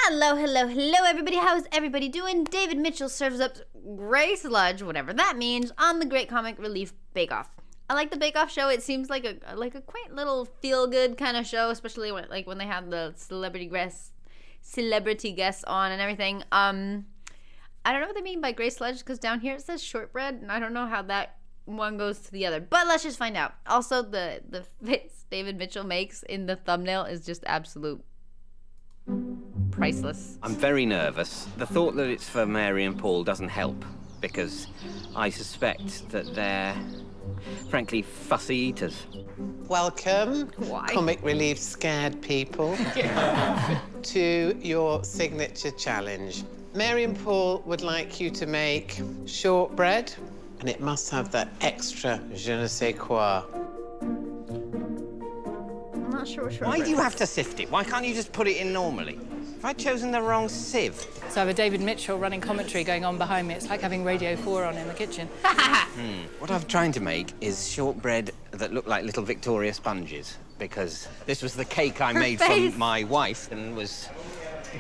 Hello, hello, hello, everybody. How's everybody doing? David Mitchell serves up gray sludge, whatever that means, on the Great Comic Relief Bake Off. I like the Bake Off show. It seems like a quaint little feel-good kind of show, especially when they have the celebrity guests on and everything. I don't know what they mean by gray sludge, because down here it says shortbread, and I don't know how that one goes to the other. But let's just find out. Also, the face David Mitchell makes in the thumbnail is just absolute priceless. I'm very nervous. The thought that it's for Mary and Paul doesn't help, because I suspect that they're, frankly, fussy eaters. Welcome, Why? Comic Relief scared people, to your signature challenge. Mary and Paul would like you to make shortbread, and it must have that extra je ne sais quoi. I'm not sure what shortbread Why do you is. have to sift it? Why can't you just put it in normally? Have I chosen the wrong sieve? So I have a David Mitchell running commentary going on behind me. It's like having Radio 4 on in the kitchen. What I'm trying to make is shortbread that look like little Victoria sponges, because this was the cake I made face. from my wife and was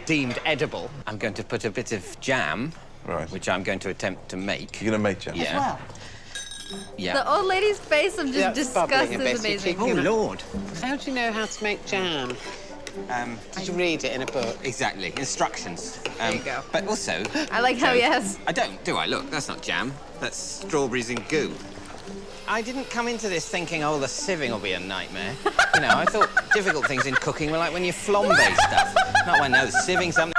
deemed edible. I'm going to put a bit of jam, Right. which I'm going to attempt to make. You're gonna make jam? Yeah. Yeah. The old lady's face of just That's disgust bubbling a is bit. amazing. Oh, Lord. How do you know how to make jam? Did you read it in a book? Exactly. Instructions. There you go. But also... I like how he has... I don't, do I? Look, that's not jam. That's strawberries and goo. I didn't come into this thinking, oh, the sieving will be a nightmare. You know, I thought difficult things in cooking were like when you flambe stuff. Not when, no, sieving something...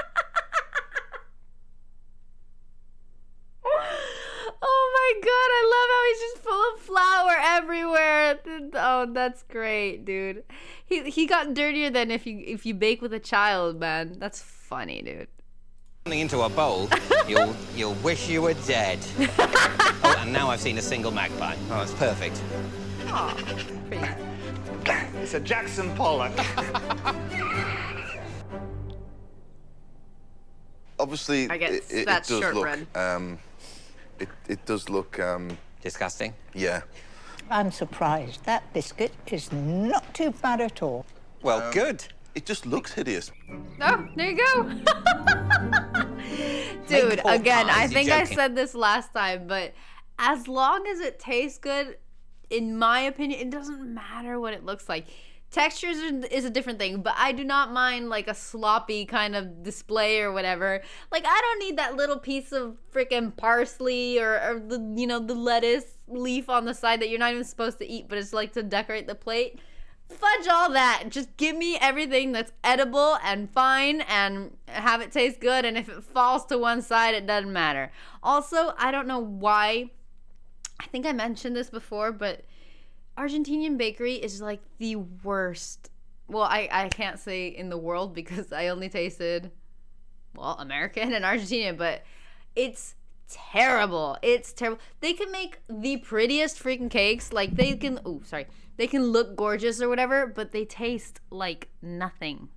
Oh my god, I love how he's just full of flour everywhere. Oh, that's great, dude. He got dirtier than if you bake with a child, man. That's funny, dude. Something into a bowl, you'll wish you were dead. Oh, and now I've seen a single magpie. Oh, it's perfect. Aw, pretty. It's a Jackson Pollock. Obviously, I guess it that's does shortbread. look. It does look. Disgusting. Yeah. I'm surprised. That biscuit is not too bad at all. Well, good. It just looks hideous. Oh, there you go. Dude, pork again, I pies, you're think I joking. said this last time, but as long as it tastes good, in my opinion, it doesn't matter what it looks like. Textures is a different thing, but I do not mind like a sloppy kind of display or whatever. Like, I don't need that little piece of freaking parsley or the, the lettuce leaf on the side that you're not even supposed to eat, but it's like to decorate the plate. Fudge all that. Just give me everything that's edible and fine and have it taste good, and if it falls to one side, it doesn't matter. Also, I don't know why, I think I mentioned this before, but Argentinian bakery is like the worst. Well, I can't say in the world because I only tasted, well, American and Argentinian, but it's terrible. It's terrible. They can make the prettiest freaking cakes. Like, they can look gorgeous or whatever, but they taste like nothing.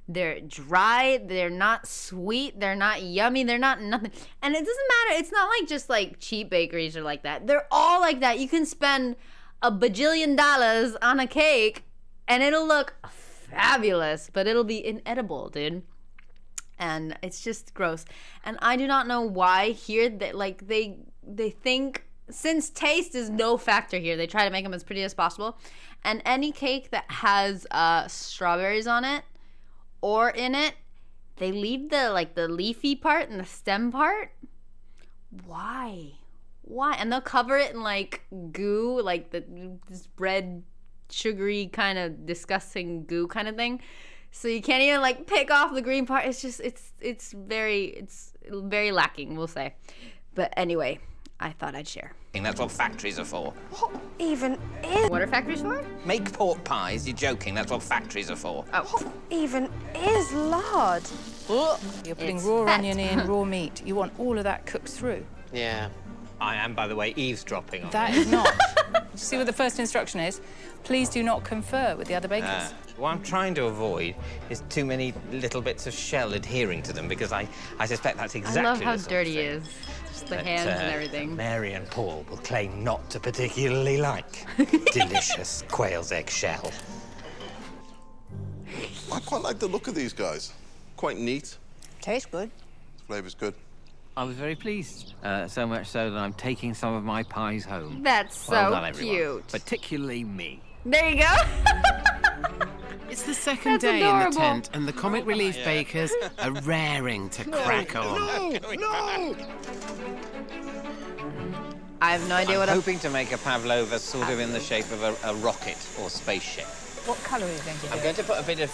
They're dry, they're not sweet, they're not yummy, they're not nothing. And it doesn't matter. It's not like just like cheap bakeries are like that. They're all like that. You can spend $1 bajillion on a cake and it'll look fabulous, but it'll be inedible, dude. And it's just gross. And I do not know why here that like they think, since taste is no factor here, they try to make them as pretty as possible. And any cake that has strawberries on it or in it, they leave the leafy part and the stem part. Why? And they'll cover it in like goo, like this red, sugary kind of disgusting goo kind of thing. So you can't even like pick off the green part. It's just it's very lacking, we'll say. But anyway, I thought I'd share. That's what factories are for. What are factories for? Make pork pies, you're joking, that's what factories are for. Oh, Even is lard. You're putting It's raw fat. onion in, raw meat. You want all of that cooked through. Yeah. I am, by the way, eavesdropping on That is not. See what the first instruction is? Please do not confer with the other bakers. What I'm trying to avoid is too many little bits of shell adhering to them, because I suspect that's exactly I love how the sort of dirty thing it is. Just the that, hands and everything. Mary and Paul will claim not to particularly like. Delicious quail's egg shell. I quite like the look of these guys. Quite neat. Tastes good. Flavour's good. I was very pleased. So much so that I'm taking some of my pies home. That's Well so done, everyone. cute. Particularly me. There you go. It's the second That's day in adorable. the tent, and the comic relief bakers are raring to crack on. No! I have no idea what I'm I'm... hoping to make a pavlova sort of in the shape of a rocket or spaceship. What colour are you going to do? I'm going to put a bit of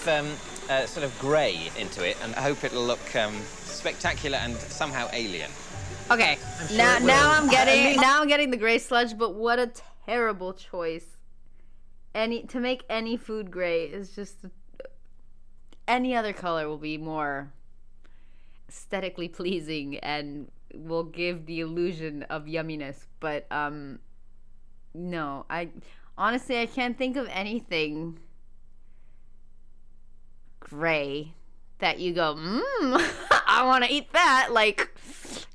sort of grey into it and hope it'll look spectacular and somehow alien. Okay, now I'm getting the gray sludge, but what a terrible choice. To make any food gray is just any other color will be more aesthetically pleasing and will give the illusion of yumminess, but no, I can't think of anything gray that you go, I want to eat that. Like,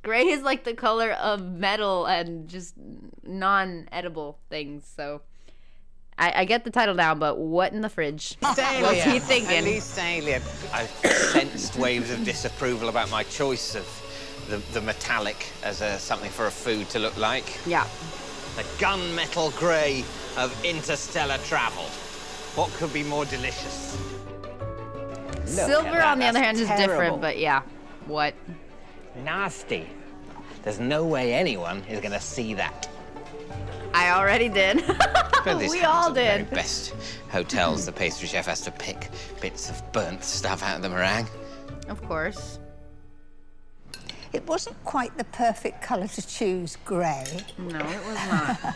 gray is like the color of metal and just non-edible things, so I get the title now, but what in the fridge? What's he thinking? At least alien. I've sensed waves of disapproval about my choice of the metallic as something for a food to look like. Yeah. The gunmetal grey of interstellar travel. What could be more delicious? Silver, on the other hand, is terrible. different, but yeah. What? Nasty. There's no way anyone is going to see that. I already did. But this We happens all at the very did. best hotels, the pastry chef has to pick bits of burnt stuff out of the meringue. Of course. It wasn't quite the perfect colour to choose, grey. No, it was not.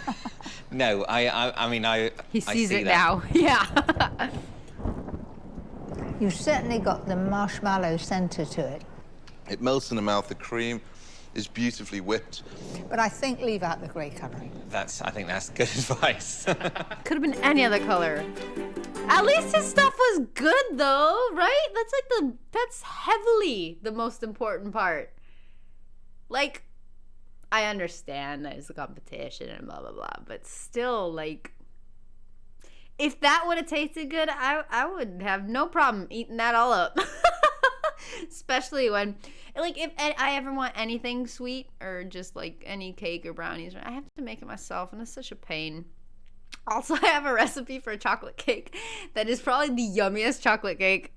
No, I mean, He I sees see it that. now. Yeah. You've certainly got the marshmallow centre to it, It melts in the mouth. The cream is beautifully whipped. but I think leave out the grey colouring. I think that's good advice. Could have been any other color. At least his stuff was good, though, right? That's heavily the most important part. Like, I understand that it's a competition and blah, blah, blah, but still, like, if that would have tasted good, I would have no problem eating that all up. Especially when, like, if I ever want anything sweet or just, like, any cake or brownies, I have to make it myself, and it's such a pain. Also, I have a recipe for a chocolate cake that is probably the yummiest chocolate cake,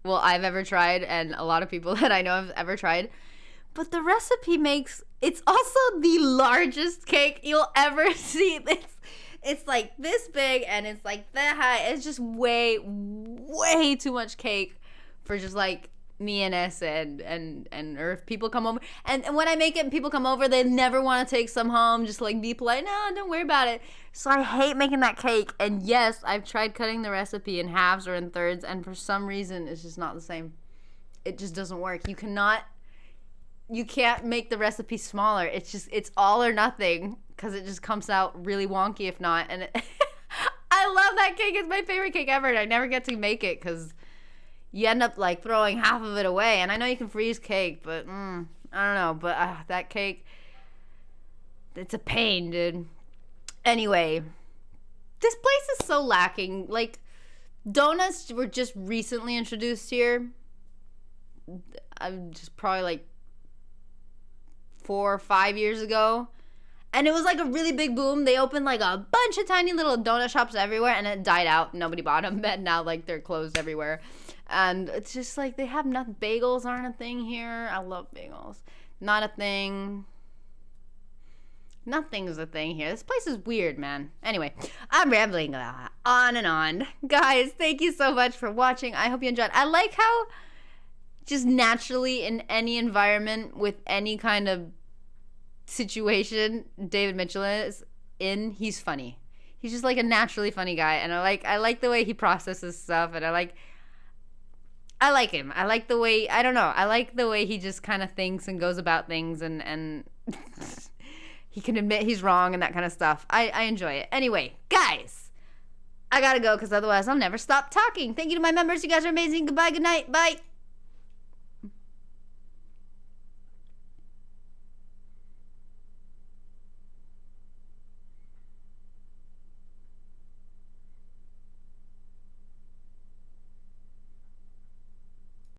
well, I've ever tried, and a lot of people that I know have ever tried. But the recipe it's also the largest cake you'll ever see. It's like this big and it's like that high. It's just way, way too much cake for just like me and S and or if people come over. And when I make it and people come over, they never want to take some home, just like be polite. No, don't worry about it. So I hate making that cake. And yes, I've tried cutting the recipe in halves or in thirds, and for some reason it's just not the same. It just doesn't work. You can't make the recipe smaller. It's all or nothing, because it just comes out really wonky if not. And I love that cake. It's my favorite cake ever, and I never get to make it because you end up like throwing half of it away. And I know you can freeze cake, but I don't know. But that cake, it's a pain, dude. Anyway, this place is so lacking. Like, donuts were just recently introduced here. I'm just probably like 4 or 5 years ago, and it was like a really big boom. They opened like a bunch of tiny little donut shops everywhere, and it died out. Nobody bought them, and now like they're closed everywhere. And it's just like they have nothing. Bagels aren't a thing here. I love bagels. Not a thing. Nothing's a thing here. This place is weird, man. Anyway, I'm rambling on and on. Guys, thank you so much for watching. I hope you enjoyed. I like how just naturally in any environment with any kind of situation David Mitchell is in, he's funny. He's just like a naturally funny guy, and I like the way he processes stuff, and I like him. I like the way, I don't know, I like the way he just kind of thinks and goes about things, and he can admit he's wrong and that kind of stuff. I enjoy it. Anyway, guys, I gotta go because otherwise I'll never stop talking. Thank you to my members. You guys are amazing. Goodbye, good night, bye.